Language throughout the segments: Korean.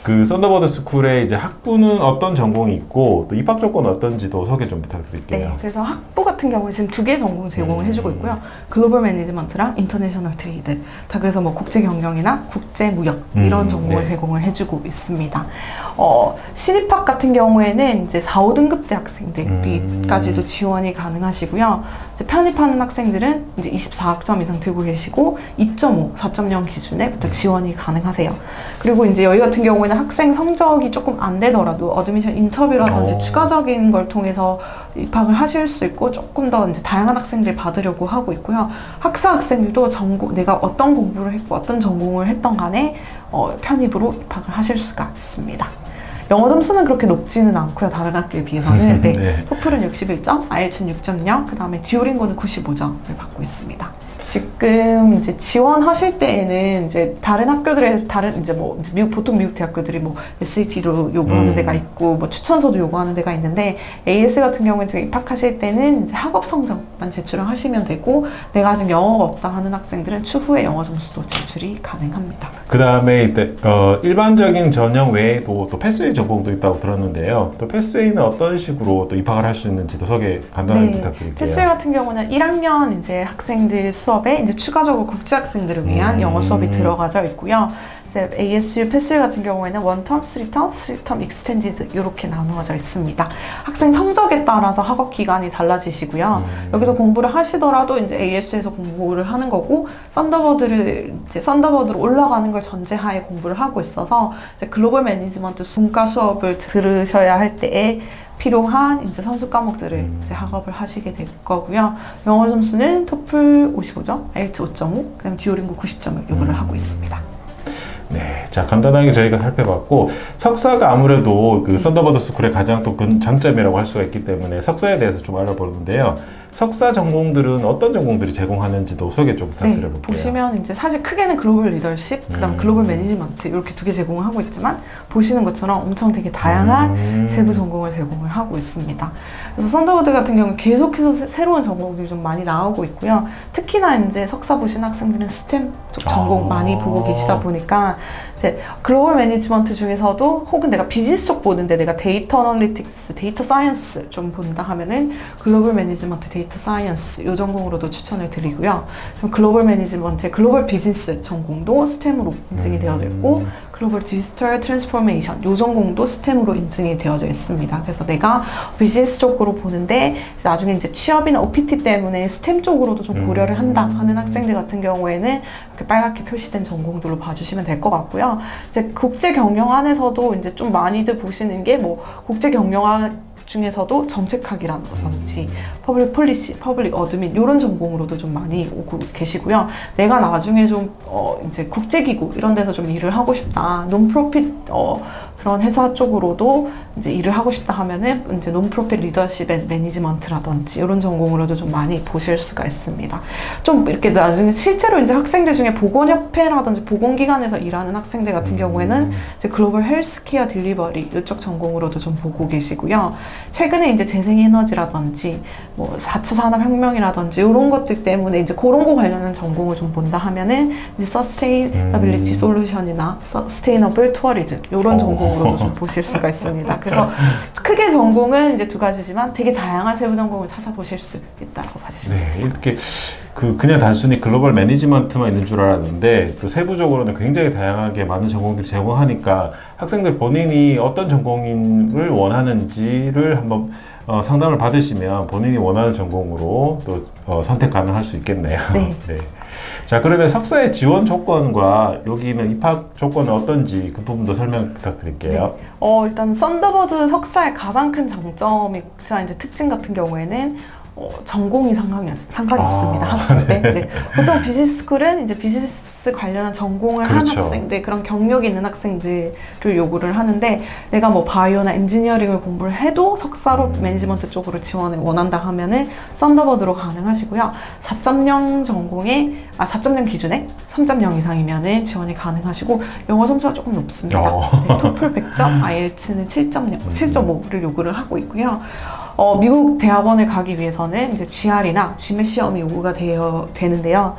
그 썬더버드 스쿨의 이제 학부는 어떤 전공이 있고 또 입학 조건은 어떤지도 소개 좀 부탁드릴게요. 네, 그래서 학부 같은 경우에 지금 2개 전공을 제공을 해주고 있고요. 글로벌 매니지먼트랑 인터내셔널 트레이드. 다 그래서 뭐 국제 경영이나 국제 무역 이런 전공을 네. 제공을 해주고 있습니다. 신입학 같은 경우에는 이제 4, 5등급 대 학생들까지도 지원이 가능하시고요. 이제 편입하는 학생들은 이제 24학점 이상 들고 계시고 2.5, 4.0 기준에부터 지원이 가능하세요. 그리고 이제 여기 같은 경우에는 학생 성적이 조금 안 되더라도 어드미션 인터뷰라든지 추가적인 걸 통해서 입학을 하실 수 있고 조금 더 이제 다양한 학생들 받으려고 하고 있고요. 학사 학생들도 전공, 내가 어떤 공부를 했고 어떤 전공을 했던 간에 편입으로 입학을 하실 수가 있습니다. 영어 점수는 그렇게 높지는 않고요. 다른 학교에 비해서는. 네. 네. 토플은 61점, 아이엘츠는 6.0, 그 다음에 듀오링고는 95점을 받고 있습니다. 지금 이제 지원하실 때에는 이제 다른 학교들의 이제 뭐 보통 미국 대학교들이 뭐 SAT로 요구하는 데가 있고 뭐 추천서도 요구하는 데가 있는데 AS 같은 경우는 지금 입학하실 때는 이제 학업 성적만 제출을 하시면 되고 내가 아직 영어가 없다 하는 학생들은 추후에 영어 점수도 제출이 가능합니다. 그 다음에 이때 일반적인 전형 외에도 또 패스웨이 전공도 있다고 들었는데요. 또 패스웨이는 어떤 식으로 또 입학을 할 수 있는지도 소개 간단하게 부탁드릴게요. 패스웨이 같은 경우는 1학년 이제 학생들 수업에 이제 추가적으로 국제 학생들을 위한 영어 수업이 들어가져 있고요. 이제 ASU 패스웨이 같은 경우에는 1텀, 3텀, 3텀 익스텐디드 이렇게 나누어져 있습니다. 학생 성적에 따라서 학업 기간이 달라지시고요. 여기서 공부를 하시더라도 이제 ASU에서 공부를 하는 거고 썬더버드로 올라가는 걸 전제하에 공부를 하고 있어서 이제 글로벌 매니지먼트 문과 수업을 들으셔야 할 때에 필요한 이제 선수 과목들을 이제 학업을 하시게 될 거고요. 영어 점수는 토플 55점, 아이엘츠 5.5, 그다음에 듀오링고 90점을 요구를 하고 있습니다. 네, 자 간단하게 저희가 살펴봤고 석사가 아무래도 그 썬더버드 스쿨의 가장 또 큰 장점이라고 할 수가 있기 때문에 석사에 대해서 좀 알아보는데요. 석사 전공들은 어떤 전공들이 제공하는지도 소개 좀 부탁드려볼게요. 보시면 이제 사실 크게는 글로벌 리더십, 그다음 글로벌 매니지먼트 이렇게 2개 제공을 하고 있지만 보시는 것처럼 엄청 되게 다양한 세부 전공을 제공을 하고 있습니다. 그래서 썬더버드 같은 경우는 계속해서 새로운 전공들이 좀 많이 나오고 있고요. 특히나 이제 석사 보신 학생들은 스템 쪽 전공 많이 보고 계시다 보니까 이제 글로벌 매니지먼트 중에서도 혹은 내가 비즈니스 쪽 보는데 내가 데이터 어널리틱스, 데이터 사이언스 좀 본다 하면은 글로벌 매니지먼트, 데이터 사이언스 이 전공으로도 추천을 드리고요. 글로벌 매니지먼트의 글로벌 비즈니스 전공도 스템으로 인증이 되어져 있고 글로벌 디지털 트랜스포메이션 이 전공도 스템으로 인증이 되어져 있습니다. 그래서 내가 비즈니스 쪽으로 보는데 나중에 이제 취업이나 OPT 때문에 스템 쪽으로도 좀 고려를 한다 하는 학생들 같은 경우에는 이렇게 빨갛게 표시된 전공들로 봐주시면 될 것 같고요. 이제 국제 경영안에서도 이제 좀 많이들 보시는 게 뭐 국제 경영안 중에서도 정책학이라든지 퍼블릭 폴리시, 퍼블릭 어드민 이런 전공으로도 좀 많이 오고 계시고요. 내가 나중에 좀 이제 국제기구 이런 데서 좀 일을 하고 싶다. 논프로핏 그런 회사 쪽으로도 이제 일을 하고 싶다 하면은 이제 논프로핏 리더십 앤 매니지먼트라든지 이런 전공으로도 좀 많이 보실 수가 있습니다. 좀 이렇게 나중에 실제로 이제 학생들 중에 보건협회라든지 보건기관에서 일하는 학생들 같은 경우에는 이제 글로벌 헬스케어 딜리버리 이쪽 전공으로도 좀 보고 계시고요. 최근에 이제 재생에너지라든지 뭐 4차 산업혁명이라든지 이런 것들 때문에 이제 그런 거 관련한 전공을 좀 본다 하면은 이제 서스테이너빌리티 솔루션이나 서스테이너블 투어리즘 이런 전공으로도 좀 보실 수가 있습니다. 그래서 크게 전공은 이제 2가지지만 되게 다양한 세부 전공을 찾아보실 수 있다고 봐주시면 네, 되세요. 이렇게 그냥 단순히 글로벌 매니지먼트만 있는 줄 알았는데 또 세부적으로는 굉장히 다양하게 많은 전공들을 제공하니까 학생들 본인이 어떤 전공을 원하는지를 한번 상담을 받으시면 본인이 원하는 전공으로 또 선택 가능할 수 있겠네요. 네. 네. 자, 그러면 석사의 지원 조건과 여기는 입학 조건은 어떤지 그 부분도 설명 부탁드릴게요. 네. 일단 썬더버드 석사의 가장 큰 장점이 이제 특징 같은 경우에는 전공이 상관이 없습니다. 학생 때. 네. 보통 비즈니스 스쿨은 이제 비즈니스 관련한 전공을 한 학생들, 그런 경력이 있는 학생들을 요구를 하는데 내가 뭐 바이오나 엔지니어링을 공부를 해도 석사로 매니지먼트 쪽으로 지원을 원한다 하면은 썬더버드로 가능하시고요. 4.0 전공에 4.0 기준에 3.0 이상이면은 지원이 가능하시고 영어 점수가 조금 높습니다. 네, 토플 100점, 아이엘츠는 7.0, 7.5를 요구를 하고 있고요. 미국 대학원을 가기 위해서는 이제 GR이나 GMAT 시험이 요구가 되는데요.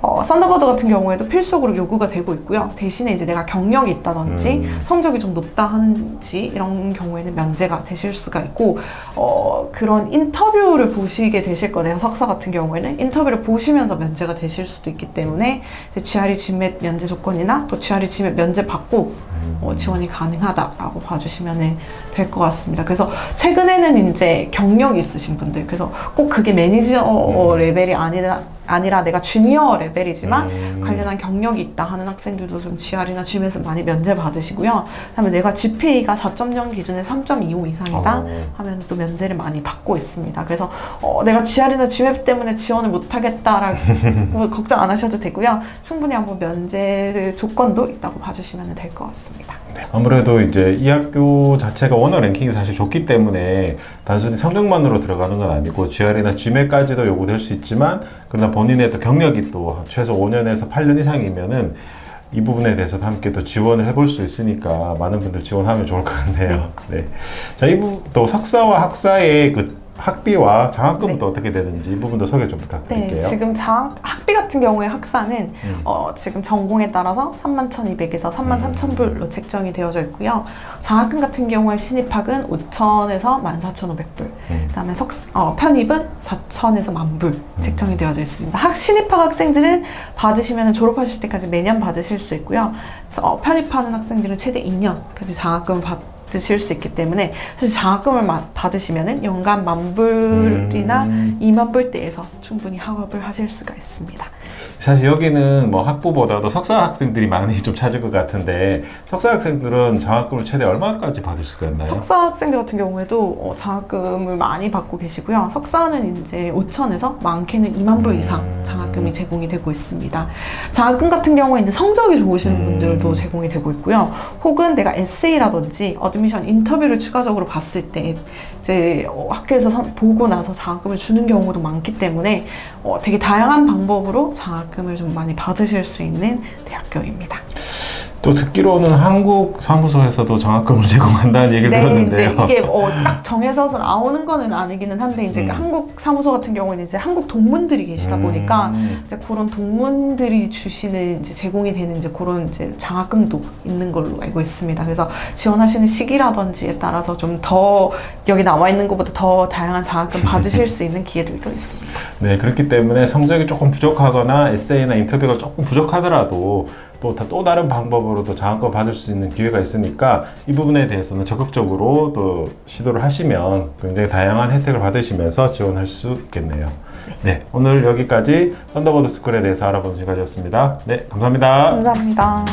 썬더버드 같은 경우에도 필수적으로 요구가 되고 있고요. 대신에 이제 내가 경력이 있다든지 성적이 좀 높다 하는지 이런 경우에는 면제가 되실 수가 있고, 그런 인터뷰를 보시게 되실 거예요. 석사 같은 경우에는 인터뷰를 보시면서 면제가 되실 수도 있기 때문에 GRE GMAT 면제 조건이나 또 GRE GMAT 면제 받고 지원이 가능하다라고 봐주시면 될 것 같습니다. 그래서 최근에는 이제 경력이 있으신 분들, 그래서 꼭 그게 매니저 레벨이 아니라 내가 주니어 레벨이지만 관련한 경력이 있다 하는 학생들도 좀 GR이나 GMAT을 많이 면제 받으시고요. 그다음에 내가 GPA가 4.0 기준에 3.25 이상이다 하면 또 면제를 많이 받고 있습니다. 그래서 내가 GR이나 GMAT 때문에 지원을 못하겠다라고 걱정 안 하셔도 되고요. 충분히 한번 면제 조건도 있다고 봐주시면 될 것 같습니다. 네, 아무래도 이제 이 학교 자체가 워낙 랭킹이 사실 좋기 때문에 단순히 성적만으로 들어가는 건 아니고 GR이나 GMAT까지도 요구될 수 있지만, 그러나 본인의 또 경력이 또 최소 5년에서 8년 이상이면은 이 부분에 대해서도 함께 또 지원을 해볼 수 있으니까 많은 분들 지원하면 좋을 것 같네요. 네. 자, 또 석사와 학사의 그 학비와 장학금은 또 어떻게 되는지 이 부분도 소개 좀 부탁드릴게요. 네, 지금 학비 같은 경우에 학사는 지금 전공에 따라서 31,200에서 33,000불로 책정이 되어져 있고요. 장학금 같은 경우에 신입학은 5,000에서 14,500불, 그다음에 편입은 4,000에서 10,000불 책정이 되어져 있습니다. 신입학 학생들은 받으시면 졸업하실 때까지 매년 받으실 수 있고요. 편입하는 학생들은 최대 2년까지 장학금을 받으실 수 있기 때문에, 사실 장학금을 받으시면 연간 10,000불이나 20,000불대에서 충분히 학업을 하실 수가 있습니다. 사실 여기는 뭐 학부보다도 석사 학생들이 많이 좀 찾을 것 같은데, 석사 학생들은 장학금을 최대 얼마까지 받을 수가 있나요? 석사 학생들 같은 경우에도 장학금을 많이 받고 계시고요. 석사는 이제 5,000에서 많게는 20,000불 이상 장학금이 제공이 되고 있습니다. 장학금 같은 경우에 이제 성적이 좋으신 분들도 제공이 되고 있고요. 혹은 내가 에세이라든지 어드미션 인터뷰를 추가적으로 봤을 때 이제 학교에서 보고 나서 장학금을 주는 경우도 많기 때문에 되게 다양한 방법으로 장학금을 좀 많이 받으실 수 있는 대학교입니다. 또 듣기로는 한국 사무소에서도 장학금을 제공한다는 얘기를 들었는데요. 이제 이게 딱 정해서 나오는 거는 아니기는 한데, 이제 한국 사무소 같은 경우는 이제 한국 동문들이 계시다 보니까 이제 그런 동문들이 주시는 이제 제공이 되는 이제 그런 이제 장학금도 있는 걸로 알고 있습니다. 그래서 지원하시는 시기라든지에 따라서 좀 더 여기 나와 있는 것보다 더 다양한 장학금 받으실 수 있는 기회들도 있습니다. 네, 그렇기 때문에 성적이 조금 부족하거나 에세이나 인터뷰가 조금 부족하더라도 또 다른 방법으로도 장학금 받을 수 있는 기회가 있으니까 이 부분에 대해서는 적극적으로 또 시도를 하시면 굉장히 다양한 혜택을 받으시면서 지원할 수 있겠네요. 네, 오늘 여기까지 썬더버드 스쿨에 대해서 알아본 시간이었습니다. 네, 감사합니다. 감사합니다.